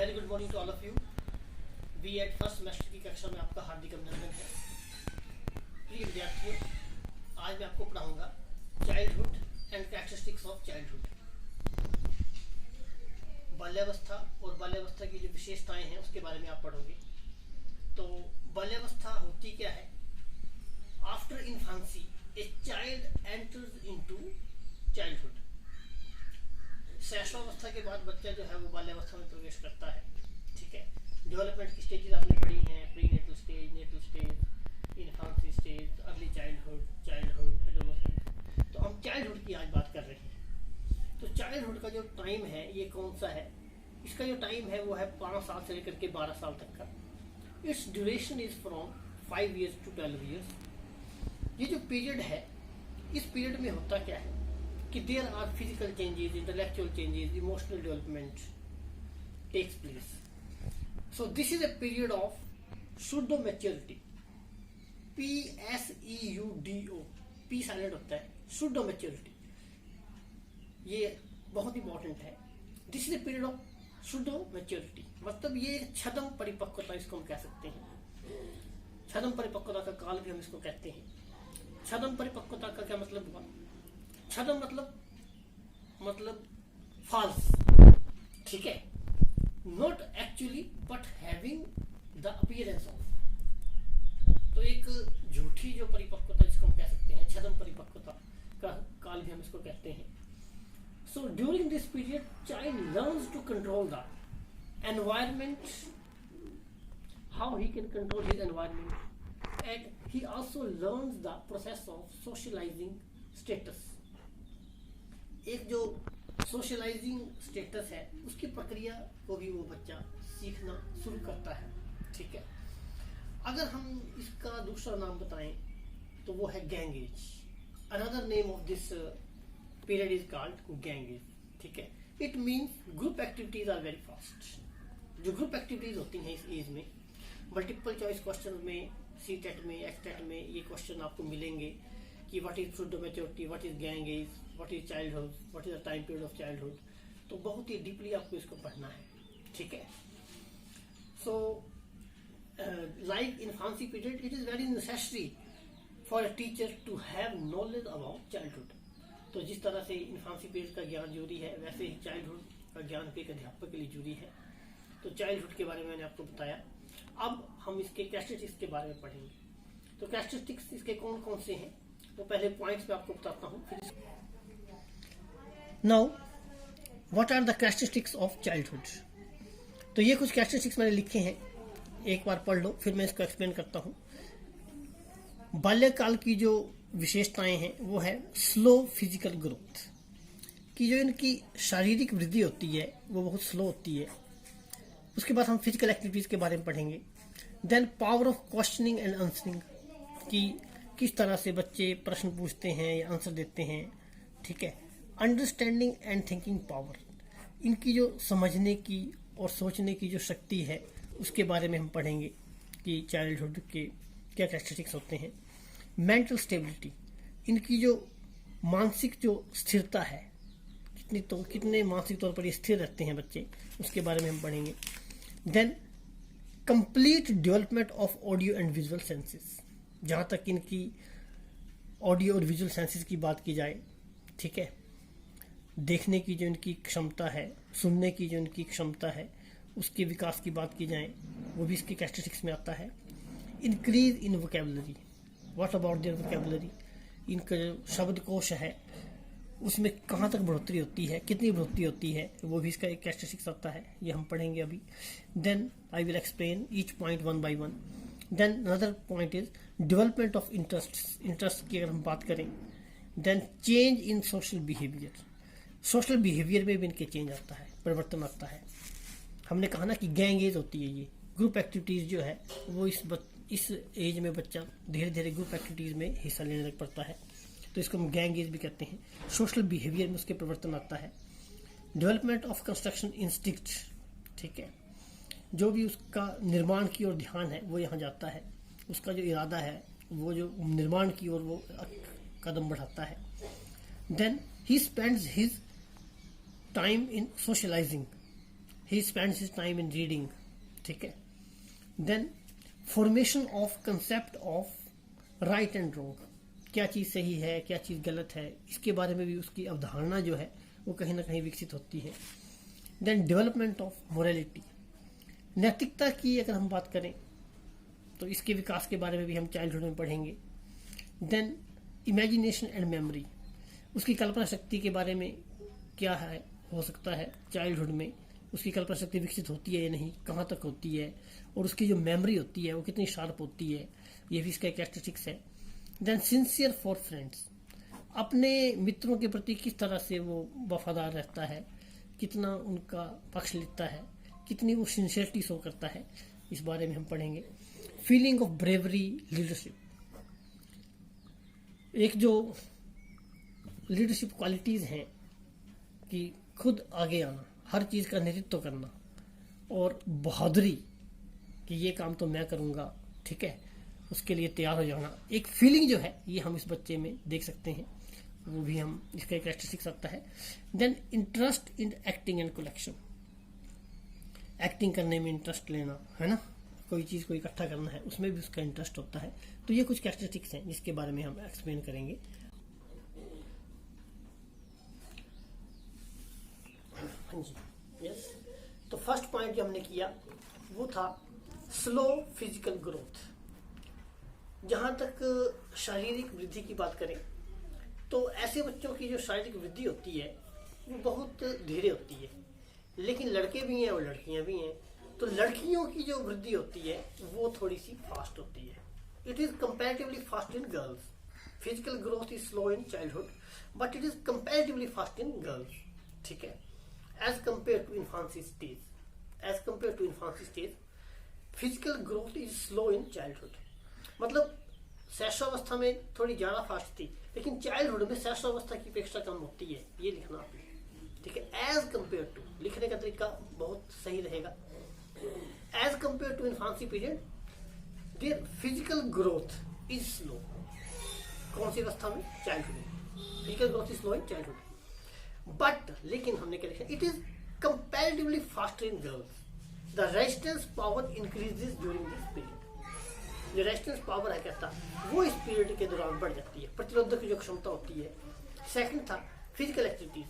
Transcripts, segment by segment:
Very good morning to all of you. BEd first semester की कक्षा में आपका हार्दिक अभिनंदन है। प्रिय विद्यार्थियों, आज मैं आपको पढ़ाऊंगा childhood and characteristics of childhood. बाल्यावस्था और बाल्यावस्था की जो विशेषताएं हैं उसके बारे में आप पढ़ोगे। तो बाल्यावस्था होती क्या है? After infancy a child enters into childhood. शैशवावस्था के बाद बच्चा जो है वो बाल्यावस्था में प्रवेश करता है। ठीक है, डेवलपमेंट की स्टेजेस आपने पढ़ी हैं, prenatal stage, natal stage, infancy stage, early childhood, adolescence. तो हम चाइल्डहुड की आज बात कर रहे हैं। तो चाइल्डहुड का जो टाइम है ये कौन सा है? इसका जो टाइम है वो है 5 साल से लेकर के 12 साल तक का। It's duration is from 5 years to 12 years। ये जो पीरियड है, इस पीरियड में होता क्या है कि there are physical changes, intellectual changes, emotional development takes place. So this is a period of pseudo maturity. PSEUDO, P silent होता है, शुडो मैच्योरिटी। ये बहुत इंपॉर्टेंट है। This is a period of pseudo maturity, मतलब ये छदम परिपक्वता इसको हम कह सकते हैं। छदम परिपक्वता का काल भी हम इसको कहते हैं। छदम परिपक्वता का क्या मतलब हुआ? छदम मतलब फॉल्स, ठीक है, not actually but having the appearance of. तो एक झूठी जो परिपक्वता जिसको हम कह सकते हैं, छदम परिपक्वता का काल भी हम इसको कहते हैं। So during this period child learns to control the environment, how he can control his environment, and he also learns the process of socializing status. एक जो सोशलाइजिंग स्टेटस है उसकी प्रक्रिया को भी वो बच्चा सीखना शुरू करता है। ठीक है, अगर हम इसका दूसरा नाम बताएं तो वो है gang age. Another name of this period is called gang age. ठीक है, it means group activities are very fast. जो ग्रुप एक्टिविटीज होती हैं इस एज में, मल्टीपल चॉइस क्वेश्चन में, CTET में, XTET में ये क्वेश्चन आपको मिलेंगे कि what is pseudo maturity, what is gang as, what is childhood, what is the time period of childhood. तो बहुत ही डीपली आपको इसको पढ़ना है। ठीक है, so like infancy period it is very necessary for a teacher to have knowledge about childhood. तो जिस तरह से इन्फेंसी पीरियड का ज्ञान जरूरी है, वैसे ही चाइल्डहुड का ज्ञान भी एक अध्यापक के लिए जरूरी है। तो चाइल्डहुड के बारे में मैंने आपको बताया। अब हम इसके कैरेक्टरिस्टिक्स के बारे में पढ़ेंगे। तो कैरेक्टरिस्टिक्स इसके कौन कौन से हैं, तो पहले पॉइंट्स में आपको बताता हूँ। Now what are the characteristics of childhood. तो ये कुछ कैरेक्टरिस्टिक्स मैंने लिखे हैं, एक बार पढ़ लो, फिर मैं इसको एक्सप्लेन करता हूँ। बाल्यकाल की जो विशेषताएं हैं वो है स्लो फिजिकल ग्रोथ, कि जो इनकी शारीरिक वृद्धि होती है वो बहुत स्लो होती है। उसके बाद हम फिजिकल एक्टिविटीज के बारे में पढ़ेंगे। Then power of questioning and answering, कि किस तरह से बच्चे प्रश्न पूछते हैं या आंसर देते हैं। ठीक है, अंडरस्टैंडिंग एंड थिंकिंग पावर, इनकी जो समझने की और सोचने की जो शक्ति है उसके बारे में हम पढ़ेंगे कि चाइल्डहुड के क्या कैरेक्टरिस्टिक्स होते हैं। मेंटल स्टेबिलिटी, इनकी जो मानसिक जो स्थिरता है, कितने मानसिक तौर पर ये स्थिर रहते हैं बच्चे, उसके बारे में हम पढ़ेंगे। Then complete development of audio and visual senses, जहाँ तक इनकी ऑडियो और विजुअल सेंसेस की बात की जाए। ठीक है, देखने की जो इनकी क्षमता है, सुनने की जो इनकी क्षमता है, उसके विकास की बात की जाए, वो भी इसके कैरेक्टरिस्टिक्स में आता है। Increase in vocabulary, what about their vocabulary, इनका जो शब्दकोश है उसमें कहाँ तक बढ़ोतरी होती है, कितनी बढ़ोतरी होती है, वो भी इसका एक कैरेक्टरिस्टिक्स आता है, ये हम पढ़ेंगे अभी। Then I will explain each point one by one. Then another point is development of interest की अगर हम बात करें। Then change in social behaviour, social behaviour में भी इनके चेंज आता है, परिवर्तन आता है। हमने कहा ना कि गैंग एज होती है, ये ग्रुप एक्टिविटीज जो है वो इस एज में बच्चा धीरे धीरे ग्रुप एक्टिविटीज में हिस्सा लेने लग पड़ता है, तो इसको हम गैंग एज भी कहते हैं। सोशल बिहेवियर में उसके परिवर्तन आता है। डेवलपमेंट ऑफ कंस्ट्रक्शन इंस्टिंक्ट, ठीक है, जो भी उसका निर्माण की ओर ध्यान है वो यहाँ जाता है, उसका जो इरादा है वो जो निर्माण की ओर वो कदम बढ़ाता है। Then he spends his time in socializing. He spends his time in reading, ठीक है। Then formation of concept of right and wrong, क्या चीज़ सही है क्या चीज़ गलत है, इसके बारे में भी उसकी अवधारणा जो है वो कहीं ना कहीं विकसित होती है। देन डेवलपमेंट ऑफ मोरालिटी, नैतिकता की अगर हम बात करें तो इसके विकास के बारे में भी हम चाइल्डहुड में पढ़ेंगे। देन इमेजिनेशन एंड मेमोरी, उसकी कल्पना शक्ति के बारे में क्या है, हो सकता है चाइल्डहुड में उसकी कल्पना शक्ति विकसित होती है या नहीं, कहाँ तक होती है, और उसकी जो मेमोरी होती है वो कितनी शार्प होती है, ये भी इसका कैरेक्टरिस्टिक्स है। देन सिंसियर फॉर फ्रेंड्स, अपने मित्रों के प्रति किस तरह से वो वफादार रहता है, कितना उनका पक्ष लेता है, कितनी वो सिंसियरिटी शो करता है, इस बारे में हम पढ़ेंगे। फीलिंग ऑफ ब्रेवरी, लीडरशिप, एक जो लीडरशिप क्वालिटीज हैं कि खुद आगे आना, हर चीज़ का नेतृत्व करना, और बहादुरी कि ये काम तो मैं करूँगा, ठीक है, उसके लिए तैयार हो जाना, एक फीलिंग जो है ये हम इस बच्चे में देख सकते हैं, वो भी हम इसका एक कैरेक्टरिस्टिक सकता है। Then interest in acting and collection, acting करने में इंटरेस्ट लेना, है ना, कोई चीज़ को इकट्ठा करना है उसमें भी उसका इंटरेस्ट होता है। तो ये कुछ कैरेक्टरिस्टिक्स हैं जिसके बारे में हम एक्सप्लेन करेंगे। हाँ जी, यस। तो फर्स्ट पॉइंट जो हमने किया वो था स्लो फिजिकल ग्रोथ। जहाँ तक शारीरिक वृद्धि की बात करें तो ऐसे बच्चों की जो शारीरिक वृद्धि होती है वो बहुत धीरे होती है, लेकिन लड़के भी हैं और लड़कियां भी हैं। तो लड़कियों की जो वृद्धि होती है वो थोड़ी सी फास्ट होती है। It is comparatively fast in girls. Physical growth is slow in childhood but it is comparatively fast in girls, ठीक है, as compare to infancy stage. As compare to infancy stage physical growth is slow in childhood. मतलब शैशवावस्था में थोड़ी ज्यादा fast थी, लेकिन childhood में शैशवावस्था की अपेक्षा कम होती है, ये लिखना आपने, ठीक है। एज कंपेयर टू, लिखने का तरीका बहुत सही रहेगा। As compare to infancy period there physical growth is slow. कौन सी अवस्था में? चाइल्डहुड में physical growth is slow in childhood. But लेकिन हमने क्या लिखा, it is comparatively faster in girls. The resistance power increases during this period. जो रेजिस्टेंस पावर है कहता वो इस पीरियड के दौरान बढ़ जाती है, प्रतिरोधक की जो क्षमता होती है। सेकंड था फिजिकल एक्टिविटीज।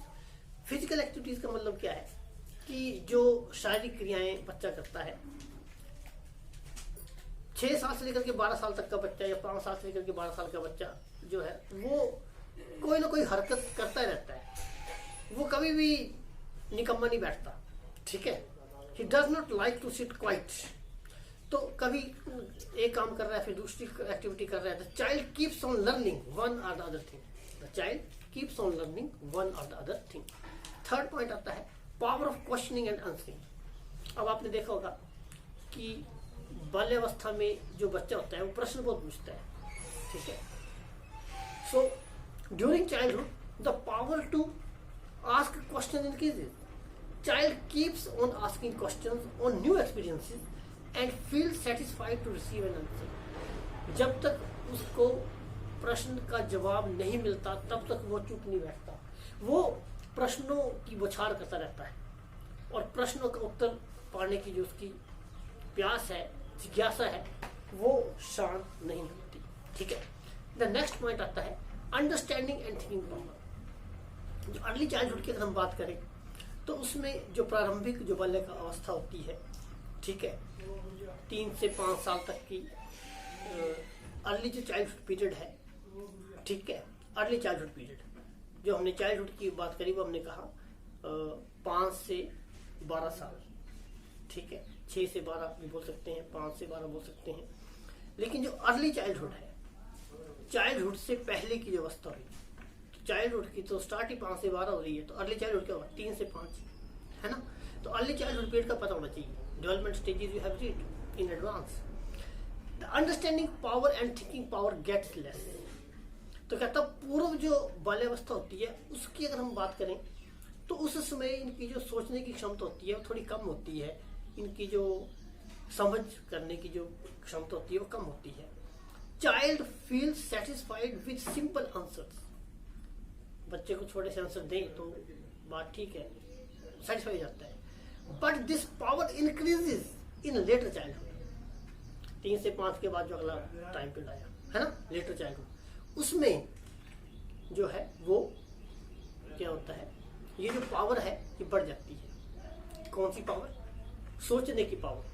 फिजिकल एक्टिविटीज का मतलब क्या है कि जो शारीरिक क्रियाएं बच्चा करता है, 6 साल से लेकर के 12 साल तक का बच्चा या 5 साल से लेकर के 12 साल का बच्चा जो है वो कोई ना कोई हरकत करता रहता है, वो कभी भी निकम्मा नहीं बैठता, ठीक है। He does not like to sit quiet. तो कभी एक काम कर रहा है फिर दूसरी एक्टिविटी कर रहा है। The child keeps on learning one or the other thing. The child keeps on learning one or the other thing. Third point आता है power of questioning and answering. अब आपने देखा होगा कि बाल्यावस्था में जो बच्चा होता है वो प्रश्न बहुत पूछता है, ठीक है। So during childhood the power to ask question increases. Child keeps on asking questions on new experiences and feel satisfied to receive an answer. जब तक उसको प्रश्न का जवाब नहीं मिलता तब तक वो चुप नहीं बैठता, वो प्रश्नों की बौछार करता रहता है और प्रश्नों का उत्तर पाने की जो उसकी प्यास है, जिज्ञासा है, वो शांत नहीं होती, ठीक है। द नेक्स्ट पॉइंट आता है अंडरस्टैंडिंग एंड थिंकिंग पावर। जो अर्ली चाइल्डहुड की अगर हम बात करें तो उसमें जो प्रारंभिक जो बाल्य का अवस्था होती है, ठीक है, 3 से 5 साल तक की अर्ली जो चाइल्डहुड पीरियड है, ठीक है, अर्ली चाइल्डहुड पीरियड जो हमने चाइल्डहुड की बात करी वो हमने कहा 5 से 12 साल, ठीक है, 6 से 12 भी बोल सकते हैं, 5 से 12 बोल सकते हैं। लेकिन जो अर्ली चाइल्डहुड है, चाइल्डहुड से पहले की जो अवस्था हुई, तो चाइल्डहुड की तो स्टार्ट ही 5 से 12 हो रही है, तो अर्ली चाइल्डहुड क्या होगा 3 से 5, है ना। तो अर्ली चाइल्डहुड पीरियड का पता होना चाहिए। Development stages you have read in advance. The understanding power and thinking power gets less. तो कहता पूर्व जो बाल्यावस्था होती है उसकी अगर हम बात करें तो उस समय इनकी जो सोचने की क्षमता होती है वो थोड़ी कम होती है, इनकी जो समझ करने की जो क्षमता होती है वो कम होती है। Child feel satisfied with simple answers. बच्चे को छोटे से आंसर दें तो बात ठीक है, सेटिस्फाई हो जाता है। But this power increases in later childhood. 3 से 5 के बाद जो अगला टाइम पीरियड आया है ना, लेटर चाइल्डहुड, उसमें जो है वो क्या होता है, ये जो पावर है ये बढ़ जाती है। कौन सी पावर? सोचने की पावर,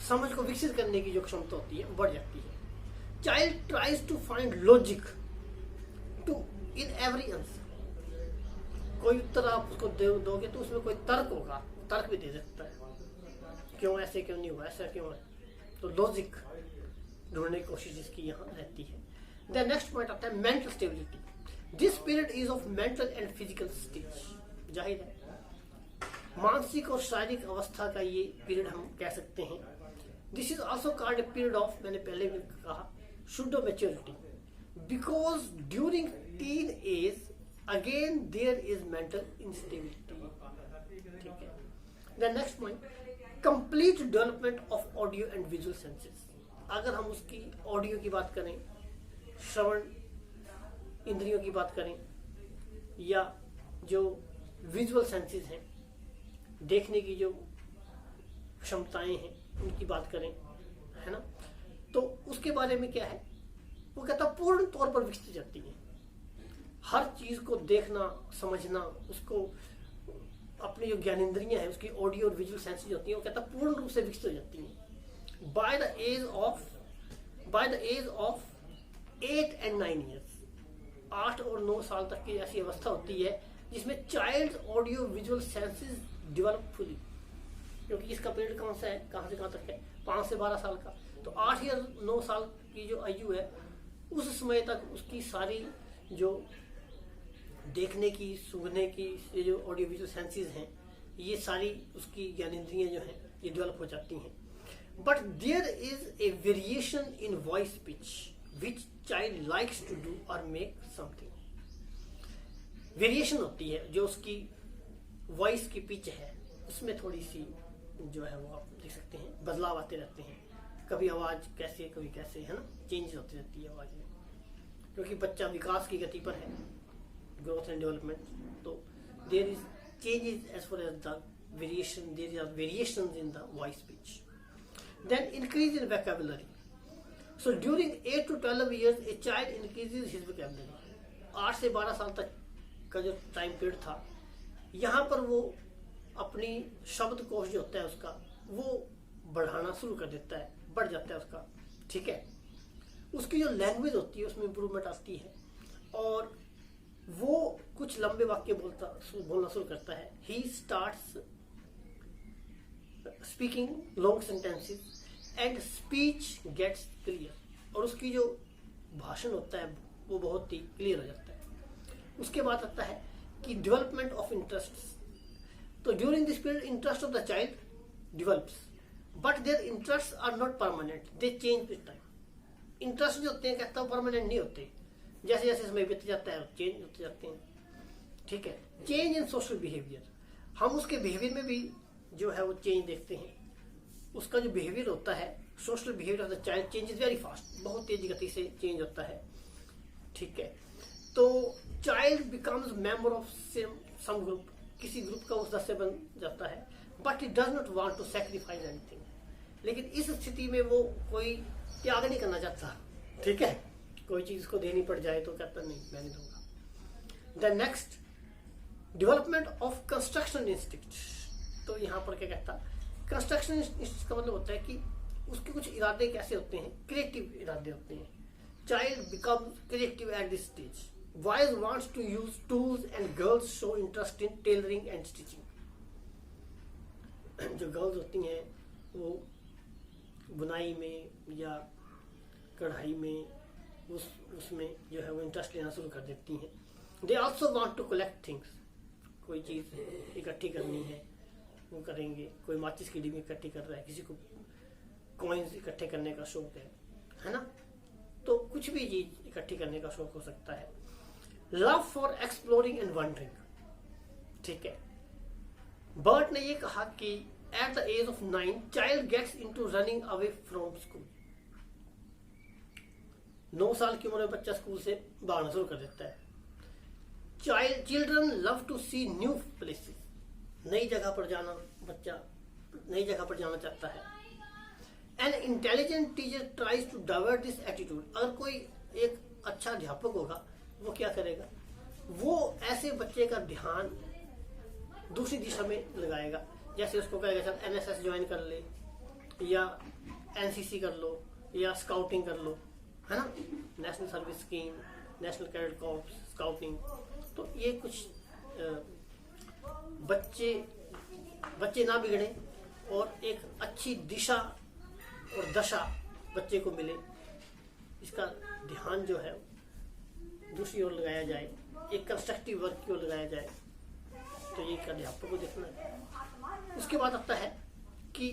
समझ को विकसित करने की जो क्षमता होती है वो बढ़ जाती है। Child tries to find logic to in every answer. कोई उत्तर आप उसको दोगे तो उसमें कोई तर्क होगा, तर्क भी दे सकता है, क्यों ऐसे, क्यों नहीं हुआ, ऐसा क्यों है, तो लॉजिक ढूंढने की कोशिश इसकी यहाँ रहती है। द नेक्स्ट पॉइंट आता है mental stability. This period is of mental and physical stage. जाहिर है मानसिक और शारीरिक अवस्था का ये पीरियड हम कह सकते हैं। This is also called a period of, मैंने पहले भी कहा, pseudo maturity, because during teen age again there is mental instability. ठीक है। The next point, complete development of audio and visual senses. अगर हम उसकी ऑडियो की बात करें, श्रवण इंद्रियों की बात करें, या जो विजुअल सेंसेस हैं, देखने की जो क्षमताएं हैं उनकी बात करें, है ना, तो उसके बारे में क्या है, वो कहता पूर्ण तौर पर विकसित हो जाती है। हर चीज को देखना, समझना, उसको अपनी जो ज्ञानेंद्रियां हैं उसकी ऑडियो और विजुअल सेंसेस होती हैं, वो कहता पूर्ण रूप से विकसित हो जाती हैं by the age of 8 and 9 years। 8 और 9 साल तक की ऐसी अवस्था होती है जिसमें child audio visual senses develop fully. क्योंकि इसका पीरियड कौन सा है, कहां से कहां तक है, 5 से 12 साल का। तो 8 या 9 साल की जो आयु है उस समय तक उसकी सारी जो देखने की, सूंघने की, ये जो ऑडियो विजुअल सेंसेस हैं, ये सारी उसकी ज्ञानेंद्रियां जो हैं ये डेवलप हो जाती हैं। But there is a variation in voice pitch which child likes to do और मेक समथिंग। वेरिएशन होती है जो उसकी वॉइस की पिच है, उसमें थोड़ी सी जो है वो आप देख सकते हैं बदलाव आते रहते हैं। कभी आवाज कैसे, कभी कैसे, है ना, चेंजेस होती रहती है आवाज में, क्योंकि बच्चा विकास की गति पर है, ग्रोथ एंड डेवलपमेंट। तो there is changes as far as the variation, there are variations in the voice pitch. Then increase in vocabulary. So during 8 to 12 years a child increases his vocabulary. 8 से 12 साल तक का जो time period था, यहाँ पर वो अपनी शब्दकोश जो होता है उसका वो बढ़ाना शुरू कर देता है, बढ़ जाता है उसका। ठीक है। उसकी जो लैंग्वेज होती है उसमें इंप्रूवमेंट आती है और वो कुछ लंबे वाक्य बोलना शुरू करता है। He starts speaking long sentences and speech gets clear. और उसकी जो भाषण होता है वो बहुत ही क्लियर हो जाता है। उसके बाद आता है कि डेवलपमेंट ऑफ इंटरेस्ट। तो during this period interest of the child develops, but their interest are not permanent, they change with time. Interest जो होते हैं कहता हूँ परमानेंट नहीं होते, जैसे जैसे समय बीत जाता है चेंज होते जाते हैं। ठीक है। चेंज इन सोशल बिहेवियर, हम उसके बिहेवियर में भी जो है वो चेंज देखते हैं। उसका जो बिहेवियर होता है, social behaviour of the child changes very fast, बहुत तेज गति से चेंज होता है। ठीक है। तो child becomes member of some group, किसी ग्रुप का वो सदस्य बन जाता है, but it does not want to sacrifice anything. लेकिन इस स्थिति में वो कोई त्याग नहीं करना चाहता। ठीक है। कोई चीज उसको देनी पड़ जाए तो कहता नहीं मैं नहीं दूंगा। The next, development of construction instinct. तो यहाँ पर क्या कहता, कंस्ट्रक्शन इंस्टिंक्ट का मतलब होता है कि उसके कुछ इरादे कैसे होते हैं, क्रिएटिव इरादे होते हैं। Child become creative at this stage. Boys wants to use tools and girls show interest in tailoring and stitching। जो गर्ल्स होती हैं वो बुनाई में या कढ़ाई में उसमें जो है वो इंटरेस्ट लेना शुरू कर देती हैं। They also want to collect things। कोई चीज़ इकट्ठी करनी है वो करेंगे। कोई माचिस की डिब्बी इकट्ठी कर रहा है, किसी को कॉइन्स इकट्ठे करने का शौक है ना, तो कुछ भी चीज इकट्ठी करने का शौक हो सकता है। Love for exploring and wandering. ठीक है। बर्ट ने ये कहा कि at the age of 9 child gets into running away from school. 9 साल की उम्र में बच्चा स्कूल से भागना शुरू कर देता है। Children love to see new places. नई जगह पर जाना, बच्चा नई जगह पर जाना चाहता है। An intelligent teacher tries to divert this attitude. अगर कोई एक अच्छा अध्यापक होगा, वो क्या करेगा, वो ऐसे बच्चे का ध्यान दूसरी दिशा में लगाएगा। जैसे उसको कहेगा चल एनएसएस ज्वाइन कर ले, या एनसीसी कर लो, या स्काउटिंग कर लो, है ना, national service scheme, national cadet corps, scouting. तो ये कुछ बच्चे ना बिगड़े और एक अच्छी दिशा और दशा बच्चे को मिले, इसका ध्यान जो है दूसरी ओर लगाया जाए, एक कंस्ट्रक्टिव वर्क की ओर लगाया जाए। तो ये अध्यापक को देखना है। उसके बाद आता है कि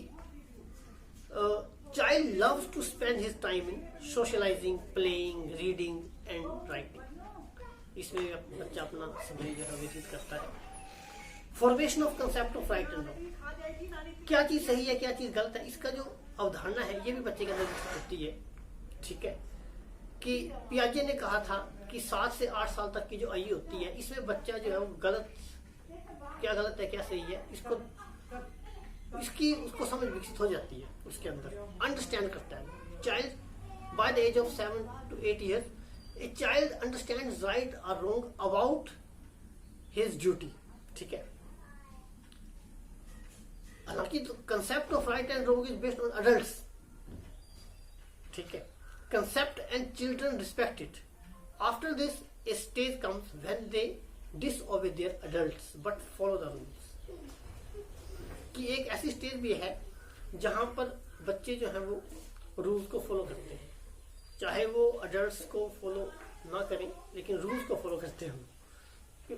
child loves to spend his time in socializing, playing, reading and writing. इसमें बच्चा अपना समय जो है व्यतीत करता है। Formation of concept of right and wrong, क्या चीज सही है क्या चीज गलत है, इसका जो अवधारणा है ये भी बच्चे के अंदर विकसित होती है। ठीक है, कि पियाजे ने कहा था कि 7 से 8 साल तक की जो आयु होती है, इसमें बच्चा जो है वो क्या गलत है क्या सही है, उसको समझ विकसित हो जाती है, उसके अंदर अंडरस्टैंड करता है। Child by the age of 7 to 8 years a child understands right और रॉन्ग अबाउट हिज ड्यूटी। ठीक है, हालांकि concept of right and wrong is based on adults. ठीक है, concept and children respect it. After this a stage comes when they disobey their adults but follow the rules. कि एक ऐसी stage भी है जहां पर बच्चे जो हैं वो रूल्स को फॉलो करते हैं, चाहे वो अडल्ट्स को फॉलो ना करें लेकिन रूल्स को फॉलो करते हो।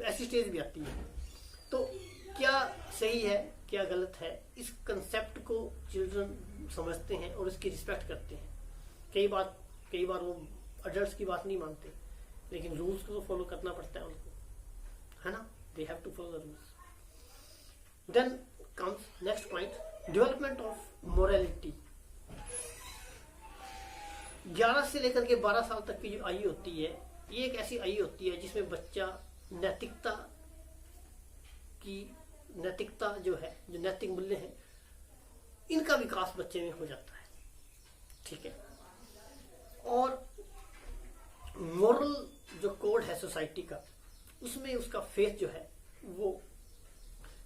ऐसी स्टेज भी आती है। तो क्या सही है क्या गलत है, इस कंसेप्ट को चिल्ड्रन समझते हैं और इसकी रिस्पेक्ट करते हैं। कई बार वो अडल्ट्स की बात नहीं मानते, लेकिन रूल्स को तो फॉलो करना पड़ता है उनको, है ना, they have to follow the rules. Then comes next point, development of morality। 11 से लेकर के 12 साल तक की जो आयु होती है, ये एक ऐसी आयु होती है जिसमें बच्चा नैतिकता जो है, जो नैतिक मूल्य है, इनका विकास बच्चे में हो जाता है। ठीक है, और मोरल जो कोड है सोसाइटी का, उसमें उसका फेथ जो है वो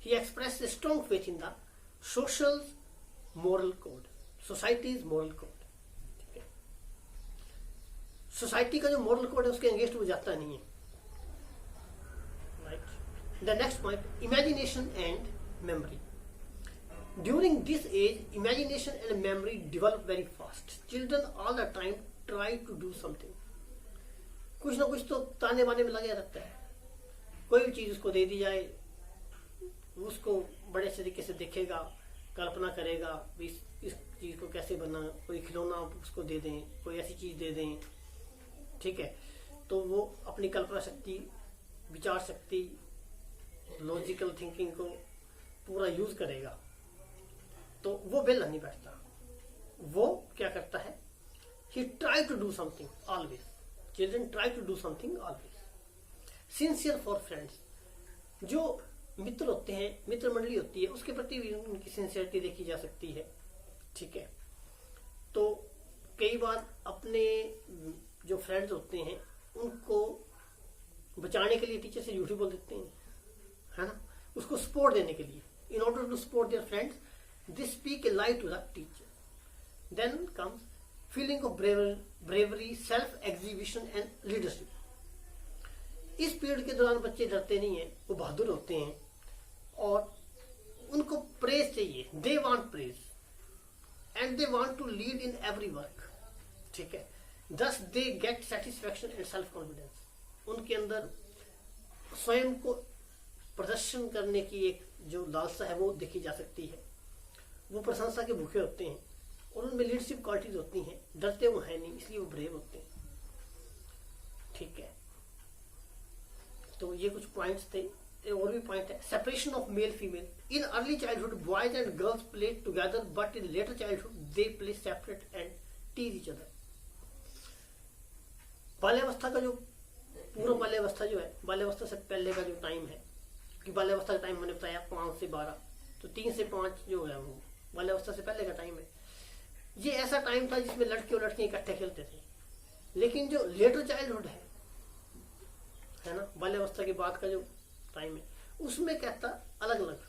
he expressed a strong faith in the social moral code, society's moral code। ठीक है, सोसाइटी का जो moral code है उसके अगेंस्ट वो जाता नहीं है। Right, the next point, imagination and memory। During this age, imagination and memory develop very fast. Children all the time try to do something। कुछ ना कुछ तो ताने बाने में लगे रहता है। कोई भी चीज उसको दे दी जाए, उसको बड़े तरीके से देखेगा, कल्पना करेगा, इस चीज को कैसे बना, कोई खिलौना उसको दे दें, कोई ऐसी चीज दे दें। ठीक है, तो वो अपनी कल्पना शक्ति, विचार शक्ति, लॉजिकल थिंकिंग को पूरा यूज करेगा। तो वो बेला नहीं बैठता, वो क्या करता है, he try to do something always. Children try to do something always. Sincere for friends, जो मित्र होते हैं, मित्र मंडली होती है, उसके प्रति भी उनकी सिंसियरिटी देखी जा सकती है। ठीक है, तो कई बार अपने जो फ्रेंड्स होते हैं उनको बचाने के लिए टीचर से झूठी बोल देते हैं, है ना, उसको सपोर्ट देने के लिए। In order to support their friends they speak a lie to the teacher. Then comes feeling of bravery, self exhibition and leadership. इस पीरियड के दौरान बच्चे डरते नहीं है, वो बहादुर होते हैं और उनको प्रेज चाहिए। They want praise and they want to lead in every work. ठीक है, thus they get satisfaction and self confidence. उनके अंदर स्वयं को प्रदर्शन करने की एक जो लालसा है वो देखी जा सकती है। वो प्रशंसा के भूखे होते हैं और उनमें लीडरशिप क्वालिटीज होती हैं। डरते वो है नहीं, इसलिए वो ब्रेव होते हैं। ठीक है, तो ये कुछ पॉइंट्स थे। और भी पॉइंट है, separation of male female. In early childhood boys and girls play together but in later childhood they play separate and tease each other. बाल्यावस्था का जो पूर्व बाल्यावस्था जो है, बाल्यावस्था से पहले का जो टाइम है, कि बाल्यावस्था का टाइम मैंने बताया 5 से 12, तो 3 से 5 जो है वो बाल्यावस्था से पहले का टाइम है। ये ऐसा टाइम था जिसमें लड़के और लड़कियां इकट्ठे खेलते थे। लेकिन जो लेटर चाइल्डहुड है ना, बाल्यावस्था के बाद का जो टाइम है, उसमें कहता अलग अलग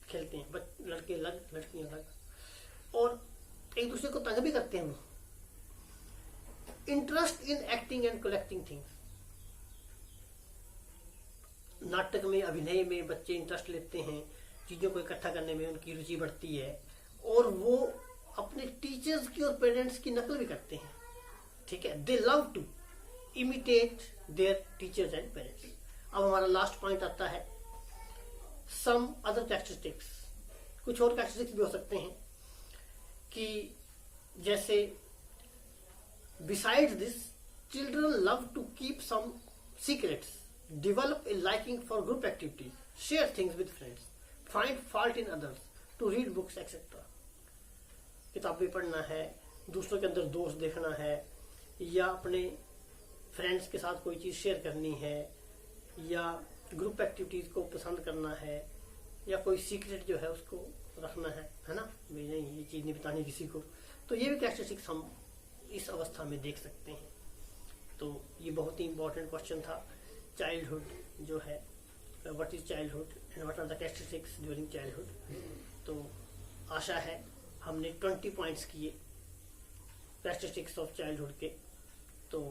खेलते हैं, लड़के अलग लड़कियां अलग, और एक दूसरे को तंग भी करते हैं। Interest in acting and collecting things, नाटक में अभिनय में बच्चे इंटरेस्ट लेते हैं, चीजों को इकट्ठा करने में उनकी रुचि बढ़ती है, और वो अपने टीचर्स की और पेरेंट्स की नकल भी करते हैं। ठीक है, they love to imitate their teachers and parents. अब हमारा लास्ट पॉइंट आता है सम अदर कैरेक्टरिस्टिक्स। कुछ और कैरेक्टरिस्टिक्स भी हो सकते हैं कि जैसे besides this children love to keep some secrets, develop a liking for group activities, share things with friends, find fault in others, to read books etc. किताबें पढ़ना है, दूसरों के अंदर दोष देखना है, या अपने फ्रेंड्स के साथ कोई चीज़ शेयर करनी है, या ग्रुप एक्टिविटीज़ को पसंद करना है, या कोई सीक्रेट जो है उसको रखना है ना, भाई नहीं ये चीज़ नहीं बतानी किसी को। तो ये भी कैरेक्टरिस्टिक्स हम इस अवस्था में देख सकते हैं। तो ये बहुत ही इंपॉर्टेंट क्वेश्चन था, चाइल्डहुड जो है, what is childhood and what are the characteristics during childhood. तो आशा है हमने 20 पॉइंट्स किए कैरेक्टरिस्टिक्स ऑफ चाइल्डहुड के, तो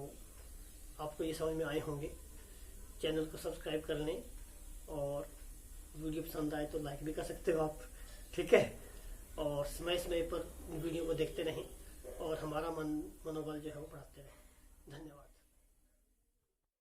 आपको ये समझ में आए होंगे। चैनल को सब्सक्राइब कर लें, और वीडियो पसंद आए तो लाइक भी कर सकते हो आप, ठीक है, और समय समय पर वीडियो को देखते रहें और हमारा मनोबल जो है वो बढ़ाते रहें। धन्यवाद।